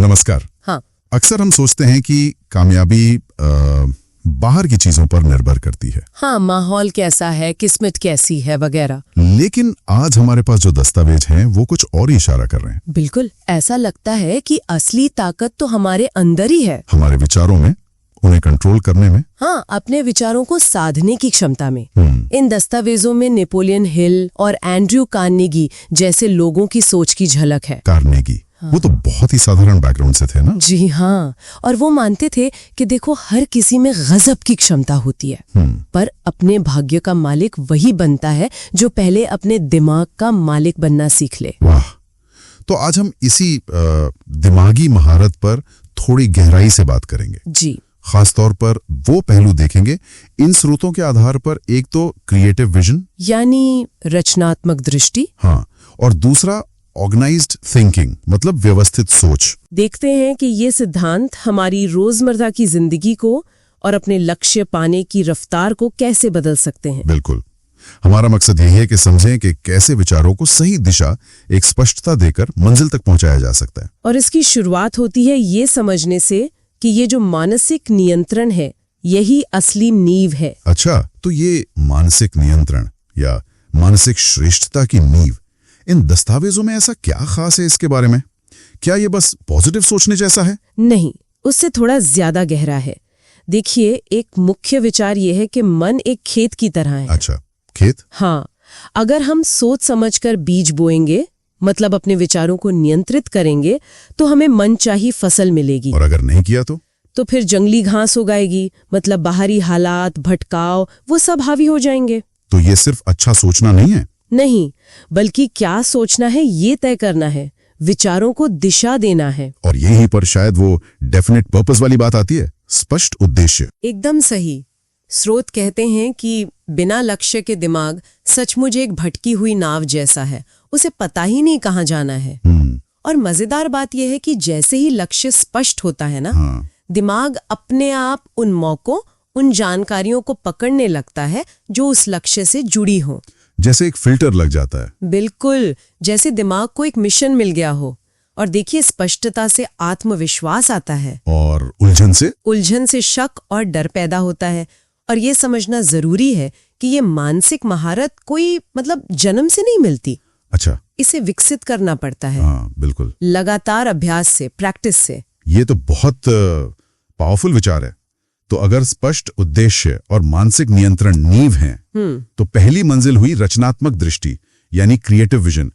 नमस्कार। हाँ। अक्सर हम सोचते हैं कि कामयाबी बाहर की चीजों पर निर्भर करती है। हाँ, माहौल कैसा है, किस्मत कैसी है वगैरह। लेकिन आज हमारे पास जो दस्तावेज हैं वो कुछ और ही इशारा कर रहे हैं। बिल्कुल, ऐसा लगता है कि असली ताकत तो हमारे अंदर ही है। हमारे विचारों में, उन्हें कंट्रोल करने में। हाँ, अपने विचारों को साधने की क्षमता में। इन दस्तावेजों में नेपोलियन हिल और एंड्रयू कार्नेगी जैसे लोगों की सोच की झलक है। कार्नेगी, वो तो बहुत ही साधारण बैकग्राउंड से थे ना। जी हाँ, और वो मानते थे कि देखो हर किसी में गजब की क्षमता होती है, पर अपने भाग्य का मालिक वही बनता है जो पहले अपने दिमाग का मालिक बनना सीख ले। वाह, तो आज हम इसी दिमागी महारत पर थोड़ी गहराई से बात करेंगे। जी, खासतौर पर वो पहलू देखेंगे इन स्रोतों के आधार पर। एक तो क्रिएटिव विजन यानी रचनात्मक दृष्टि। हाँ, और दूसरा ऑर्गेनाइज्ड थिंकिंग, मतलब व्यवस्थित सोच। देखते हैं कि ये सिद्धांत हमारी रोजमर्रा की जिंदगी को और अपने लक्ष्य पाने की रफ्तार को कैसे बदल सकते हैं। बिल्कुल, हमारा मकसद यही है कि समझें कि कैसे विचारों को सही दिशा, एक स्पष्टता देकर मंजिल तक पहुंचाया जा सकता है। और इसकी शुरुआत होती है ये समझने से कि ये जो मानसिक नियंत्रण है यही असली नींव है। अच्छा, तो ये मानसिक नियंत्रण या मानसिक श्रेष्ठता की नींव, इन दस्तावेजों में ऐसा क्या खास है इसके बारे में? क्या ये बस पॉजिटिव सोचने जैसा है? नहीं, उससे थोड़ा ज्यादा गहरा है। देखिए, एक मुख्य विचार ये है कि मन एक खेत की तरह है। अच्छा, खेत? हाँ, अगर हम सोच समझकर बीज बोएंगे, मतलब अपने विचारों को नियंत्रित करेंगे, तो हमें मनचाही फसल मिलेगी। और अगर नहीं किया तो फिर जंगली घास उगाएगी, मतलब बाहरी हालात, भटकाव, वो सब हावी हो जाएंगे। तो ये सिर्फ अच्छा सोचना नहीं है? नहीं, बल्कि क्या सोचना है ये तय करना है, विचारों को दिशा देना है। और यहीं पर शायद वो डेफिनेट पर्पस वाली बात आती है, स्पष्ट उद्देश्य। एकदम सही। स्रोत कहते हैं कि बिना लक्ष्य के दिमाग सचमुच एक भटकी हुई नाव जैसा है, उसे पता ही नहीं कहाँ जाना है। और मजेदार बात यह है कि जैसे ही लक्ष्य स्पष्ट होता है ना, दिमाग अपने आप उन मौकों, उन जानकारियों को पकड़ने लगता है जो उस लक्ष्य से जुड़ी हो। जैसे एक फिल्टर लग जाता है। बिल्कुल, जैसे दिमाग को एक मिशन मिल गया हो। और देखिए, स्पष्टता से आत्मविश्वास आता है, और उलझन से शक और डर पैदा होता है। और ये समझना जरूरी है कि ये मानसिक महारत कोई मतलब जन्म से नहीं मिलती। अच्छा, इसे विकसित करना पड़ता है। हाँ, बिल्कुल, लगातार अभ्यास से, प्रैक्टिस से। ये तो बहुत पावरफुल विचार है। तो अगर स्पष्ट उद्देश्य और मानसिक नियंत्रण नींव हैं, तो पहली मंजिल हुई रचनात्मक दृष्टि, यानी क्रिएटिव विजन।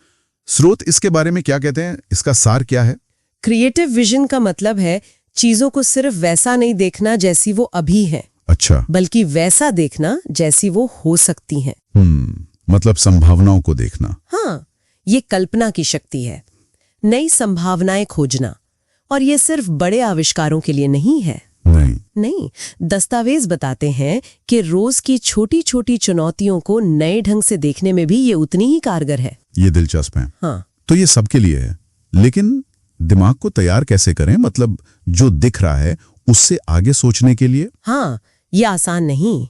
स्रोत इसके बारे में क्या कहते हैं? इसका सार क्या है? क्रिएटिव विजन का मतलब है चीजों को सिर्फ वैसा नहीं देखना जैसी वो अभी है। अच्छा, बल्कि वैसा देखना जैसी वो हो सकती हैं। मतलब संभावनाओं को देखना। हाँ, ये कल्पना की शक्ति है, नई संभावनाएं खोजना। और ये सिर्फ बड़े आविष्कारों के लिए नहीं है। नहीं, दस्तावेज बताते हैं कि रोज की छोटी छोटी चुनौतियों को नए ढंग से देखने में भी ये उतनी ही कारगर है। ये दिलचस्प है। हाँ, तो ये सबके लिए है, लेकिन दिमाग को तैयार कैसे करें? मतलब जो दिख रहा है उससे आगे सोचने के लिए। हाँ, ये आसान नहीं।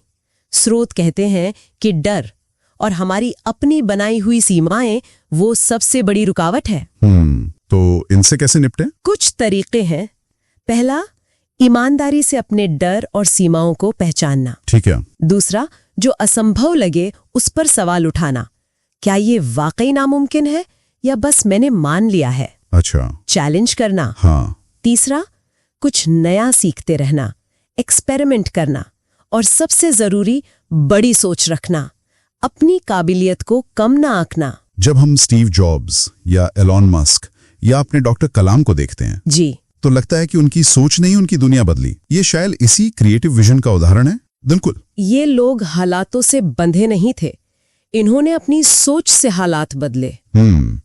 स्रोत कहते हैं कि डर और हमारी अपनी बनाई हुई सीमाएं वो सबसे बड़ी रुकावट है। तो इनसे कैसे निपटें? कुछ तरीके हैं। पहला, ईमानदारी से अपने डर और सीमाओं को पहचानना। ठीक है। दूसरा, जो असंभव लगे उस पर सवाल उठाना। क्या ये वाकई नामुमकिन है या बस मैंने मान लिया है? अच्छा, चैलेंज करना। हाँ। तीसरा, कुछ नया सीखते रहना, एक्सपेरिमेंट करना। और सबसे जरूरी, बड़ी सोच रखना, अपनी काबिलियत को कम ना आंकना। जब हम स्टीव जॉब्स या एलॉन मस्क या अपने डॉक्टर कलाम को देखते हैं जी, तो लगता है कि उनकी सोच ने ही उनकी दुनिया बदली। ये शायद इसी क्रिएटिव विजन का उदाहरण है। बिल्कुल, ये लोग हालातों से बंधे नहीं थे, इन्होंने अपनी सोच से हालात बदले।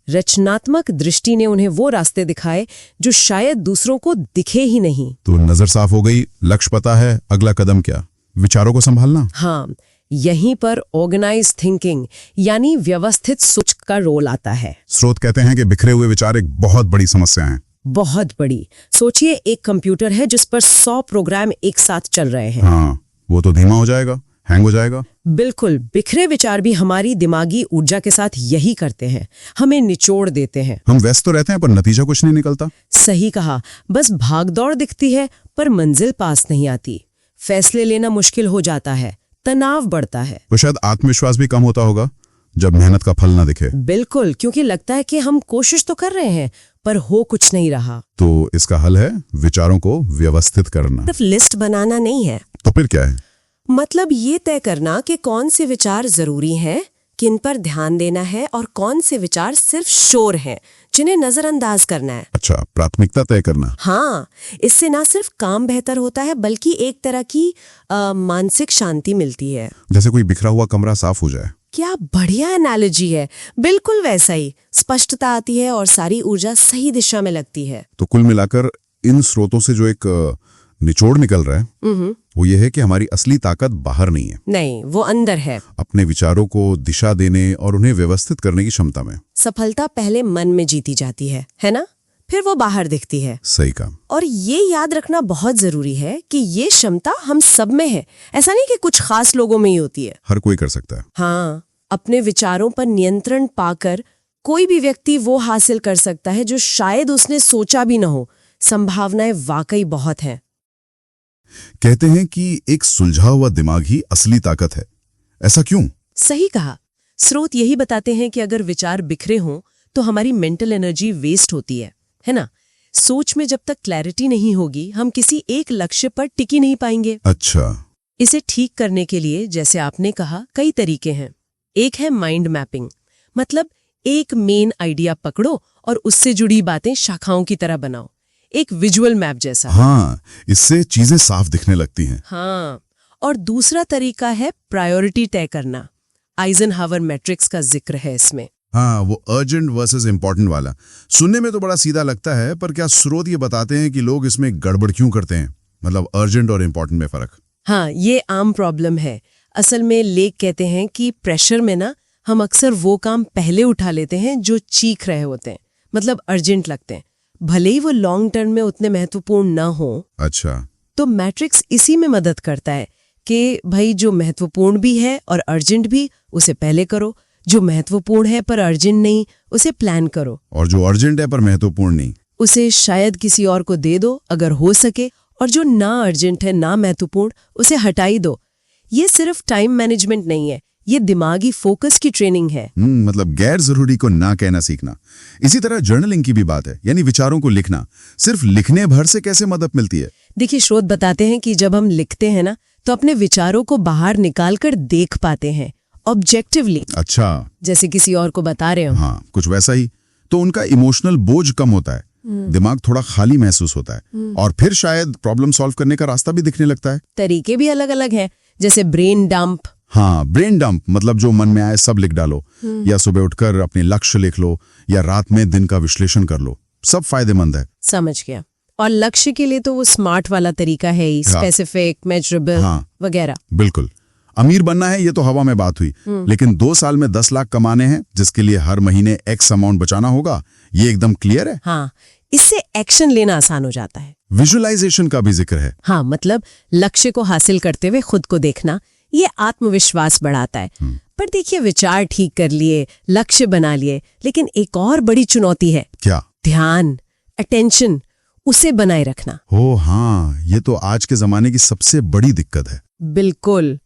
रचनात्मक दृष्टि ने उन्हें वो रास्ते दिखाए जो शायद दूसरों को दिखे ही नहीं। तो नजर साफ हो गई, लक्ष्य पता है, अगला कदम क्या? विचारों को संभालना। हाँ, यहीं पर ऑर्गेनाइज थिंकिंग यानी व्यवस्थित सोच का रोल आता है। स्रोत कहते हैं कि बिखरे हुए विचार एक बहुत बड़ी समस्या है। बहुत बड़ी। सोचिए, एक कंप्यूटर है जिस पर 100 प्रोग्राम एक साथ चल रहे हैं। हाँ, वो तो धीमा हो जाएगा, हैंग हो जाएगा। बिल्कुल, बिखरे विचार भी हमारी दिमागी ऊर्जा के साथ यही करते हैं, हमें निचोड़ देते हैं। हम व्यस्त तो रहते हैं पर नतीजा कुछ नहीं निकलता। सही कहा, बस भागदौड़ दिखती है पर मंजिल पास नहीं आती। फैसले लेना मुश्किल हो जाता है, तनाव बढ़ता है। तो शायद आत्मविश्वास भी कम होता होगा जब मेहनत का फल ना दिखे। बिल्कुल, क्योंकि लगता है कि हम कोशिश तो कर रहे हैं पर हो कुछ नहीं रहा। तो इसका हल है विचारों को व्यवस्थित करना। सिर्फ लिस्ट बनाना नहीं है। तो फिर क्या है? मतलब ये तय करना कि कौन से विचार जरूरी हैं, किन पर ध्यान देना है और कौन से विचार सिर्फ शोर हैं, जिन्हें नजरअंदाज करना है। अच्छा, प्राथमिकता तय करना। हाँ, इससे ना सिर्फ काम बेहतर होता है बल्कि एक तरह की मानसिक शांति मिलती है। जैसे कोई बिखरा हुआ कमरा साफ हो जाए। क्या बढ़िया एनालॉजी है, बिल्कुल वैसा ही। स्पष्टता आती है और सारी ऊर्जा सही दिशा में लगती है। तो कुल मिलाकर इन स्रोतों से जो एक निचोड़ निकल रहा है वो ये है कि हमारी असली ताकत बाहर नहीं है। नहीं, वो अंदर है। अपने विचारों को दिशा देने और उन्हें व्यवस्थित करने की क्षमता में। सफलता पहले मन में जीती जाती है ना? फिर वो बाहर दिखती है। सही कहा। और ये याद रखना बहुत जरूरी है कि ये क्षमता हम सब में है। ऐसा नहीं कि कुछ खास लोगों में ही होती है। हर कोई कर सकता है। हाँ, अपने विचारों पर नियंत्रण पाकर कोई भी व्यक्ति वो हासिल कर सकता है जो शायद उसने सोचा भी न हो। संभावनाएं वाकई बहुत हैं। कहते हैं कि एक सुलझा हुआ दिमाग ही असली ताकत है। ऐसा क्यों? सही कहा। स्रोत यही बताते हैं कि अगर विचार बिखरे हों तो हमारी मेंटल एनर्जी वेस्ट होती है ना? सोच में जब तक क्लैरिटी नहीं होगी हम किसी एक लक्ष्य पर टिकी नहीं पाएंगे। अच्छा। इसे ठीक करने के लिए, जैसे आपने कहा, कई तरीके हैं। एक है माइंड मैपिंग, मतलब एक मेन आइडिया पकड़ो और उससे जुड़ी बातें शाखाओं की तरह बनाओ, एक विजुअल मैप जैसा। हाँ, इससे चीजें साफ दिखने लगती हैं। हाँ, और दूसरा तरीका है प्रायोरिटी तय करना। आइजनहावर मैट्रिक्स का जिक्र है इसमें। हाँ, वो अर्जेंट वर्सेस इम्पोर्टेंट वाला। सुनने में तो बड़ा सीधा लगता है, पर क्या स्रोत ये बताते हैं कि लोग इसमें गड़बड़ क्यों करते हैं? मतलब अर्जेंट और इम्पोर्टेंट में फर्क। हाँ, ये आम प्रॉब्लम है। असल में लेख कहते हैं कि प्रेशर में ना हम अक्सर वो काम पहले उठा लेते हैं जो चीख रहे होते हैं, मतलब अर्जेंट लगते हैं, भले ही वो लॉन्ग टर्म में उतने महत्वपूर्ण ना हो। अच्छा। तो मैट्रिक्स इसी में मदद करता है कि भाई जो महत्वपूर्ण भी है और अर्जेंट भी, उसे पहले करो। जो महत्वपूर्ण है पर अर्जेंट नहीं, उसे प्लान करो। और जो अर्जेंट है पर महत्वपूर्ण नहीं, उसे शायद किसी और को दे दो अगर हो सके। और जो ना अर्जेंट है ना महत्वपूर्ण, उसे हटाई दो। ये सिर्फ टाइम मैनेजमेंट नहीं है, ये दिमागी फोकस की ट्रेनिंग है। मतलब गैर जरूरी को ना कहना सीखना। इसी तरह जर्नलिंग की भी बात है, यानी विचारों को लिखना। सिर्फ लिखने भर से कैसे मदद मिलती है? देखिए, स्रोत बताते हैं कि जब हम लिखते हैं ना तो अपने विचारों को बाहर निकालकर देख पाते हैं ऑब्जेक्टिवली। अच्छा, जैसे किसी और को बता रहे हो। हाँ, कुछ वैसा ही। तो उनका इमोशनल बोझ कम होता है, दिमाग थोड़ा खाली महसूस होता है, और फिर शायद प्रॉब्लम सॉल्व करने का रास्ता भी दिखने लगता है। तरीके भी अलग अलग हैं, जैसे ब्रेन डंप। हाँ, ब्रेन डंप मतलब जो मन में आए सब लिख डालो, या सुबह उठकर अपने लक्ष्य लिख लो, या रात में दिन का विश्लेषण कर लो। सब फायदेमंद है। समझ गया। और लक्ष्य के लिए तो वो स्मार्ट वाला तरीका है ही, स्पेसिफिक, मेजरेबल वगैरह। बिल्कुल। अमीर बनना है ये तो हवा में बात हुई, लेकिन 2 साल में 10 लाख कमाने हैं जिसके लिए हर महीने एक्स अमाउंट बचाना होगा, ये एकदम क्लियर है। हाँ, इससे एक्शन लेना आसान हो जाता है। विजुअलाइजेशन का भी जिक्र है। हाँ, मतलब लक्ष्य को हासिल करते हुए खुद को देखना, ये आत्मविश्वास बढ़ाता है। पर देखिए, विचार ठीक कर लिए, लक्ष्य बना लिए, लेकिन एक और बड़ी चुनौती है। क्या? ध्यान, अटेंशन, उसे बनाए रखना। ओ हाँ, ये तो आज के जमाने की सबसे बड़ी दिक्कत है। बिल्कुल।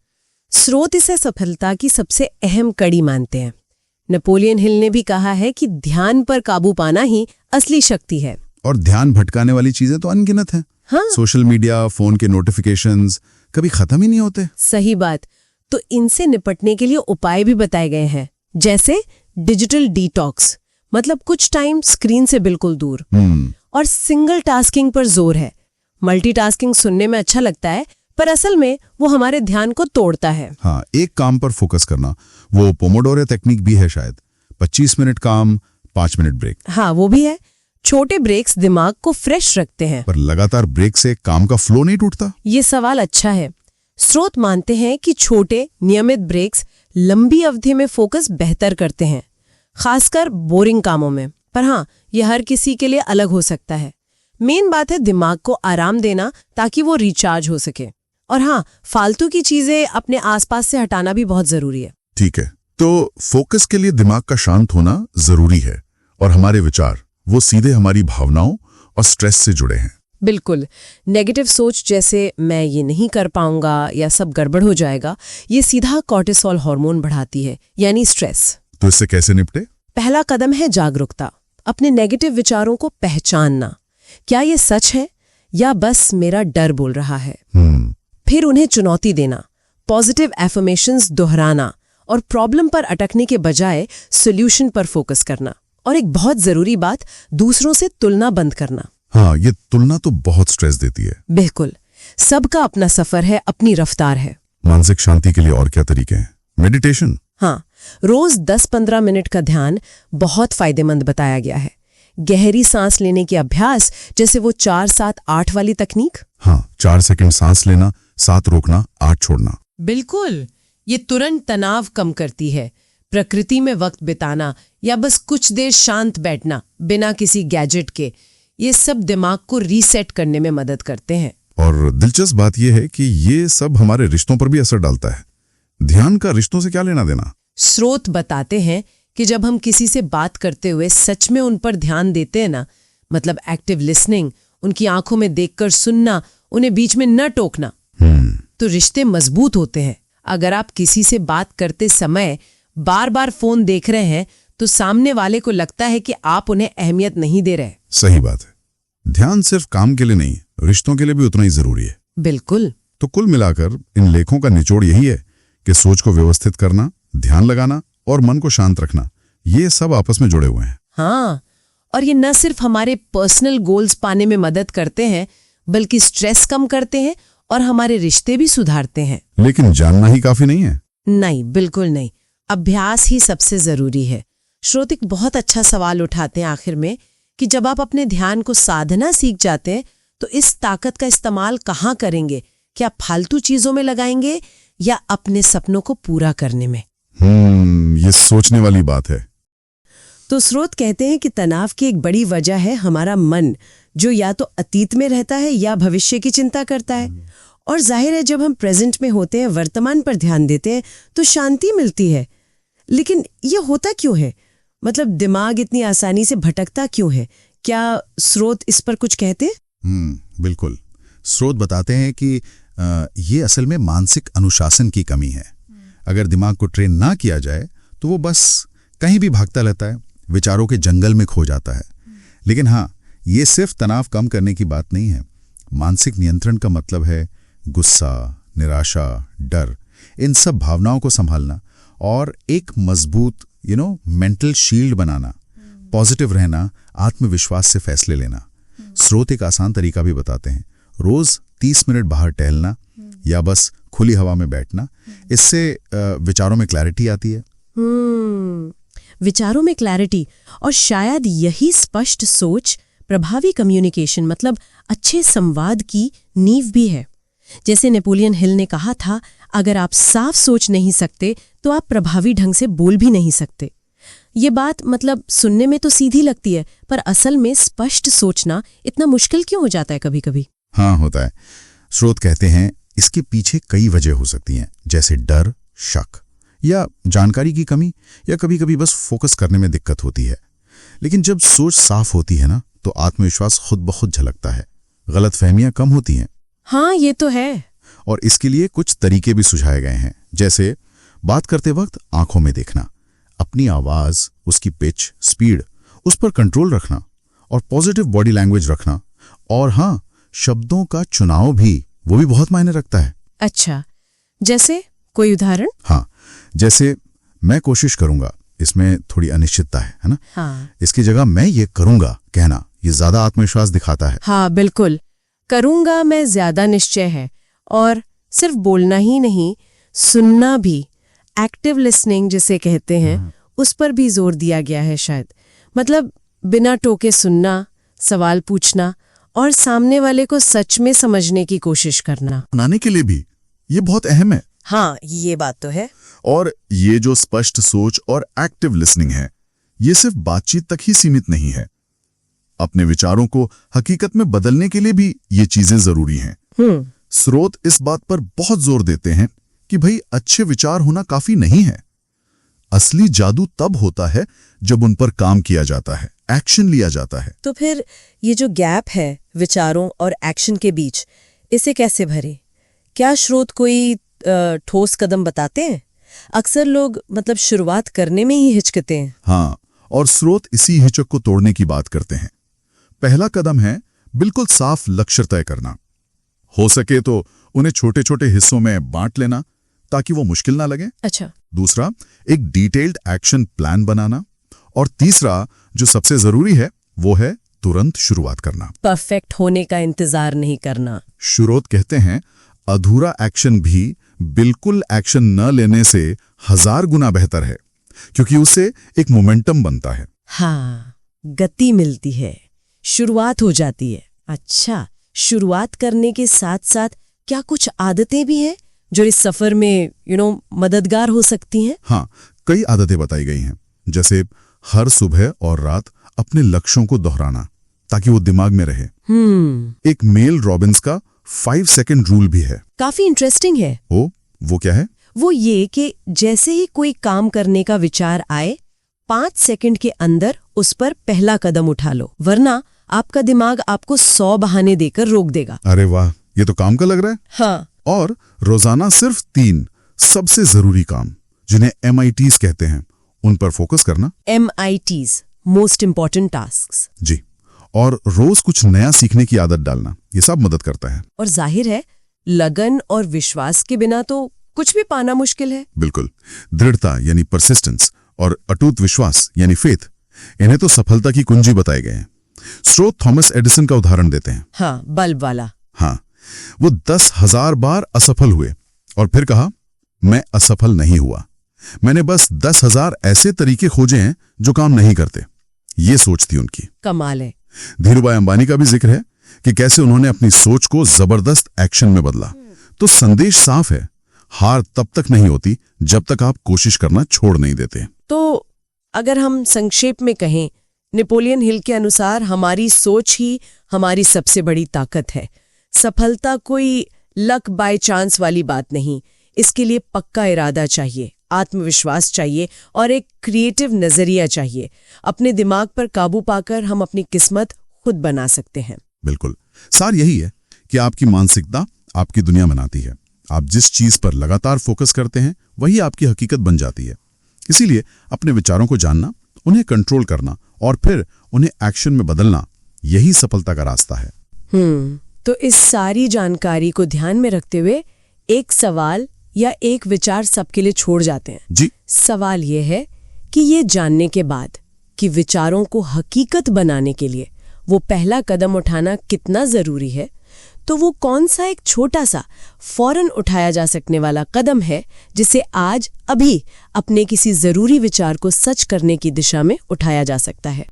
स्रोत इसे सफलता की सबसे अहम कड़ी मानते हैं। नेपोलियन हिल ने भी कहा है कि ध्यान पर काबू पाना ही असली शक्ति है। और ध्यान भटकाने वाली चीजें तो अनगिनत हैं। हाँ? सोशल मीडिया, फोन के नोटिफिकेशंस कभी खत्म ही नहीं होते। सही बात। तो इनसे निपटने के लिए उपाय भी बताए गए हैं, जैसे डिजिटल डिटॉक्स, मतलब कुछ टाइम स्क्रीन से बिल्कुल दूर, और सिंगल टास्किंग पर जोर है। मल्टीटास्किंग सुनने में अच्छा लगता है, पर असल में वो हमारे ध्यान को तोड़ता है। हाँ, एक काम पर फोकस करना, वो पोमोडोरो टेक्निक भी है शायद। 25 मिनट काम, 5 मिनट ब्रेक। हाँ, वो भी है। छोटे ब्रेक्स दिमाग को फ्रेश रखते हैं। पर लगातार ब्रेक से काम का फ्लो नहीं टूटता? ये सवाल अच्छा है। स्रोत मानते हैं कि छोटे नियमित ब्रेक्स लंबी अवधि में फोकस बेहतर करते हैं, खासकर बोरिंग कामों में। पर हाँ, यह हर किसी के लिए अलग हो सकता है। मेन बात है दिमाग को आराम देना ताकि वो रिचार्ज हो सके। और हाँ, फालतू की चीजें अपने आसपास से हटाना भी बहुत जरूरी है। ठीक है, तो फोकस के लिए दिमाग का शांत होना जरूरी है और हमारे विचार वो सीधे हमारी भावनाओं और स्ट्रेस से जुड़े हैं। बिल्कुल। नेगेटिव सोच जैसे मैं ये नहीं कर पाऊंगा या सब गड़बड़ हो जाएगा, ये सीधा कॉर्टिसोल हार्मोन बढ़ाती है, यानी स्ट्रेस। तो इससे कैसे निपटे? पहला कदम है जागरूकता। अपने नेगेटिव विचारों को पहचानना। क्या ये सच है या बस मेरा डर बोल रहा है? फिर उन्हें चुनौती देना, पॉजिटिव एफर्मेशंस दोहराना और प्रॉब्लम पर अटकने के बजाय सॉल्यूशन पर फोकस करना। और एक बहुत जरूरी बात, दूसरों से तुलना बंद करना। हाँ, ये तुलना तो बहुत स्ट्रेस देती है। बिल्कुल। सबका अपना सफर है, अपनी रफ्तार है। मानसिक शांति के लिए और क्या तरीके हैं? मेडिटेशन। हाँ, रोज 10-15 मिनट का ध्यान बहुत फायदेमंद बताया गया है। गहरी सांस लेने के अभ्यास, जैसे वो 4-7-8 वाली तकनीक। हाँ, 4 सेकंड सांस लेना, 7 रोकना, 8 छोड़ना। बिल्कुल। ये तुरंत तनाव कम करती है। प्रकृति में वक्त बिताना या बस कुछ देर शांत बैठना बिना किसी गैजेट के, ये सब दिमाग को रीसेट करने में मदद करते हैं। और दिलचस्प बात यह है कि ये सब हमारे रिश्तों पर भी असर डालता है। ध्यान का रिश्तों से क्या लेना देना? स्रोत बताते हैं कि जब हम किसी से बात करते हुए सच में उन पर ध्यान देते हैं ना, मतलब एक्टिव लिसनिंग, उनकी आंखों में देखकर सुनना, उन्हें बीच में न टोकना, तो रिश्ते मजबूत होते हैं। अगर आप किसी से बात करते समय बार बार फोन देख रहे हैं तो सामने वाले को लगता है कि आप उन्हें अहमियत नहीं दे रहे। सही बात है। ध्यान सिर्फ काम के लिए नहीं, रिश्तों के लिए भी उतना ही जरूरी है। बिल्कुल। तो कुल मिलाकर इन लेखों का निचोड़ यही है कि सोच को व्यवस्थित करना, ध्यान लगाना और मन को शांत रखना, ये सब आपस में जुड़े हुए हैं। हाँ, और ये न सिर्फ हमारे पर्सनल गोल्स पाने में मदद करते हैं, बल्कि स्ट्रेस कम करते हैं और हमारे रिश्ते भी सुधारते हैं। लेकिन जानना ही काफी नहीं है। नहीं, बिल्कुल नहीं। अभ्यास ही सबसे जरूरी है। श्रोतिक बहुत अच्छा सवाल उठाते हैं आखिर में कि जब आप अपने ध्यान को साधना सीख जाते हैं तो इस ताकत का इस्तेमाल कहाँ करेंगे? क्या फालतू चीजों में लगाएंगे या अपने सपनों को पूरा करने में? ये सोचने वाली बात है। तो स्रोत कहते हैं कि तनाव की एक बड़ी वजह है हमारा मन, जो या तो अतीत में रहता है या भविष्य की चिंता करता है। और जाहिर है, जब हम प्रेजेंट में होते हैं, वर्तमान पर ध्यान देते हैं, तो शांति मिलती है। लेकिन ये होता क्यों है? मतलब दिमाग इतनी आसानी से भटकता क्यों है? क्या स्रोत इस पर कुछ कहते हैं? बिल्कुल। स्रोत बताते हैं कि ये असल में मानसिक अनुशासन की कमी है। अगर दिमाग को ट्रेन ना किया जाए तो वो बस कहीं भी भागता रहता है, विचारों के जंगल में खो जाता है। लेकिन हाँ, ये सिर्फ तनाव कम करने की बात नहीं है। मानसिक नियंत्रण का मतलब है गुस्सा, निराशा, डर, इन सब भावनाओं को संभालना और एक मजबूत मेंटल शील्ड बनाना, पॉजिटिव रहना, आत्मविश्वास से फैसले लेना। स्रोत एक आसान तरीका भी बताते हैं, रोज 30 मिनट बाहर टहलना या बस खुली हवा में बैठना। इससे विचारों में क्लैरिटी आती है। विचारों में क्लैरिटी, और शायद यही स्पष्ट सोच प्रभावी कम्युनिकेशन, मतलब अच्छे संवाद की नींव भी है। जैसे नेपोलियन हिल ने कहा था, अगर आप साफ सोच नहीं सकते तो आप प्रभावी ढंग से बोल भी नहीं सकते। ये बात मतलब सुनने में तो सीधी लगती है, पर असल में स्पष्ट सोचना इतना मुश्किल क्यों हो जाता है कभी कभी? हाँ, होता है। स्रोत कहते हैं इसके पीछे कई वजह हो सकती हैं, जैसे डर, शक या जानकारी की कमी, या कभी कभी बस फोकस करने में दिक्कत होती है। लेकिन जब सोच साफ होती है ना, तो आत्मविश्वास खुद ब खुद झलकता है, गलतफहमियां कम होती हैं। हाँ, ये तो है। और इसके लिए कुछ तरीके भी सुझाए गए हैं, जैसे बात करते वक्त आंखों में देखना, अपनी आवाज, उसकी पिच, स्पीड, उस पर कंट्रोल रखना और पॉजिटिव बॉडी लैंग्वेज रखना। और हाँ, शब्दों का चुनाव भी, वो भी बहुत मायने रखता है। अच्छा, जैसे कोई उदाहरण? हाँ, जैसे मैं कोशिश करूंगा, इसमें थोड़ी अनिश्चितता है ना? हाँ। इसकी जगह मैं ये करूंगा कहना, ये ज्यादा आत्मविश्वास दिखाता है। हाँ, बिल्कुल। करूंगा मैं ज्यादा निश्चय है। और सिर्फ बोलना ही नहीं, सुनना भी, एक्टिव लिसनिंग जिसे कहते हैं, उस पर भी जोर दिया गया है शायद। मतलब बिना टोके सुनना, सवाल पूछना और सामने वाले को सच में समझने की कोशिश करना। बनाने के लिए भी ये बहुत अहम है। हाँ, ये बात तो है। और ये जो स्पष्ट सोच और एक्टिव लिसनिंग है, ये सिर्फ बातचीत तक ही सीमित नहीं है। अपने विचारों को हकीकत में बदलने के लिए भी ये चीजें जरूरी हैं। स्रोत इस बात पर बहुत जोर देते हैं कि भाई अच्छे विचार होना काफी नहीं है। असली जादू तब होता है जब उन पर काम किया जाता है, एक्शन लिया जाता है। तो फिर ये जो गैप है विचारों और एक्शन के बीच, इसे कैसे भरे? क्या स्रोत कोई ठोस कदम बताते हैं? अक्सर लोग शुरुआत करने में ही हिचकते हैं। हाँ, और स्रोत इसी हिचक को तोड़ने की बात करते हैं। पहला कदम है बिल्कुल साफ लक्ष्य तय करना। हो सके तो उन्हें छोटे छोटे हिस्सों में बांट लेना ताकि वो मुश्किल ना लगे। अच्छा। दूसरा, एक डिटेल्ड एक्शन प्लान बनाना। और तीसरा, जो सबसे जरूरी है, वो है तुरंत शुरुआत करना। परफेक्ट होने का इंतजार नहीं करना। स्रोत कहते हैं अधूरा एक्शन भी बिल्कुल एक्शन न लेने से 1000 गुना बेहतर है, क्योंकि उससे एक मोमेंटम बनता है। हाँ, गति मिलती है, शुरुआत हो जाती है। अच्छा, शुरुआत करने के साथ साथ क्या कुछ आदतें भी हैं जो इस सफर में मददगार हो सकती हैं? हाँ, कई आदतें बताई गई हैं, जैसे हर सुबह और रात अपने लक्ष्यों को दोहराना ताकि वो दिमाग में रहे। एक मेल रॉबिन्स का 5 सेकंड रूल भी है। काफी इंटरेस्टिंग है। वो क्या है? वो ये कि जैसे ही कोई काम करने का विचार आए, 5 सेकंड के अंदर उस पर पहला कदम उठा लो, वरना आपका दिमाग आपको 100 बहाने देकर रोक देगा। अरे वाह, ये तो काम का लग रहा है। हाँ। और रोजाना सिर्फ 3 सबसे जरूरी काम, जिन्हें MITs कहते हैं, उन पर फोकस करना। MITs, most important tasks. जी। और रोज कुछ नया सीखने की आदत डालना, ये सब मदद करता है। और जाहिर है, लगन और विश्वास के बिना तो कुछ भी पाना मुश्किल है। बिल्कुल। दृढ़ता यानी परसिस्टेंस और अटूट विश्वास यानी फेथ, इन्हें तो सफलता की कुंजी बताए गए हैं। स्रोत थॉमस एडिसन का उदाहरण देते हैं। हाँ, बल्ब वाला। हाँ, वो 10,000 बार असफल हुए और फिर कहा, मैं असफल नहीं हुआ, मैंने बस 10,000 ऐसे तरीके खोजे हैं जो काम नहीं करते। ये सोच थी उनकी। कमाल है। धीरूभाई अंबानी का भी जिक्र है कि कैसे उन्होंने अपनी सोच को जबरदस्त एक्शन में बदला। तो संदेश साफ है, हार तब तक नहीं होती जब तक आप कोशिश करना छोड़ नहीं देते। तो अगर हम संक्षेप में कहें, नेपोलियन हिल के अनुसार हमारी सोच ही हमारी सबसे बड़ी ताकत है। सफलता कोई लक बाय चांस वाली बात नहीं, इसके लिए पक्का इरादा चाहिए, आत्मविश्वास चाहिए और एक क्रिएटिव नजरिया चाहिए। अपने दिमाग पर काबू पाकर हम अपनी किस्मत खुद बना सकते हैं। बिल्कुल। सार यही है कि आपकी मानसिकता आपकी दुनिया बनाती है। आप जिस चीज पर लगातार फोकस करते हैं, वही आपकी हकीकत बन जाती है। इसीलिए अपने विचारों को जानना, उन्हें कंट्रोल करना और फिर उन्हें एक्शन में बदलना, यही सफलता का रास्ता है। तो इस सारी जानकारी को ध्यान में रखते हुए एक सवाल या एक विचार सबके लिए छोड़ जाते हैं। जी। सवाल यह है कि ये जानने के बाद कि विचारों को हकीकत बनाने के लिए वो पहला कदम उठाना कितना जरूरी है, तो वो कौन सा एक छोटा सा फौरन उठाया जा सकने वाला कदम है जिसे आज अभी अपने किसी जरूरी विचार को सच करने की दिशा में उठाया जा सकता है।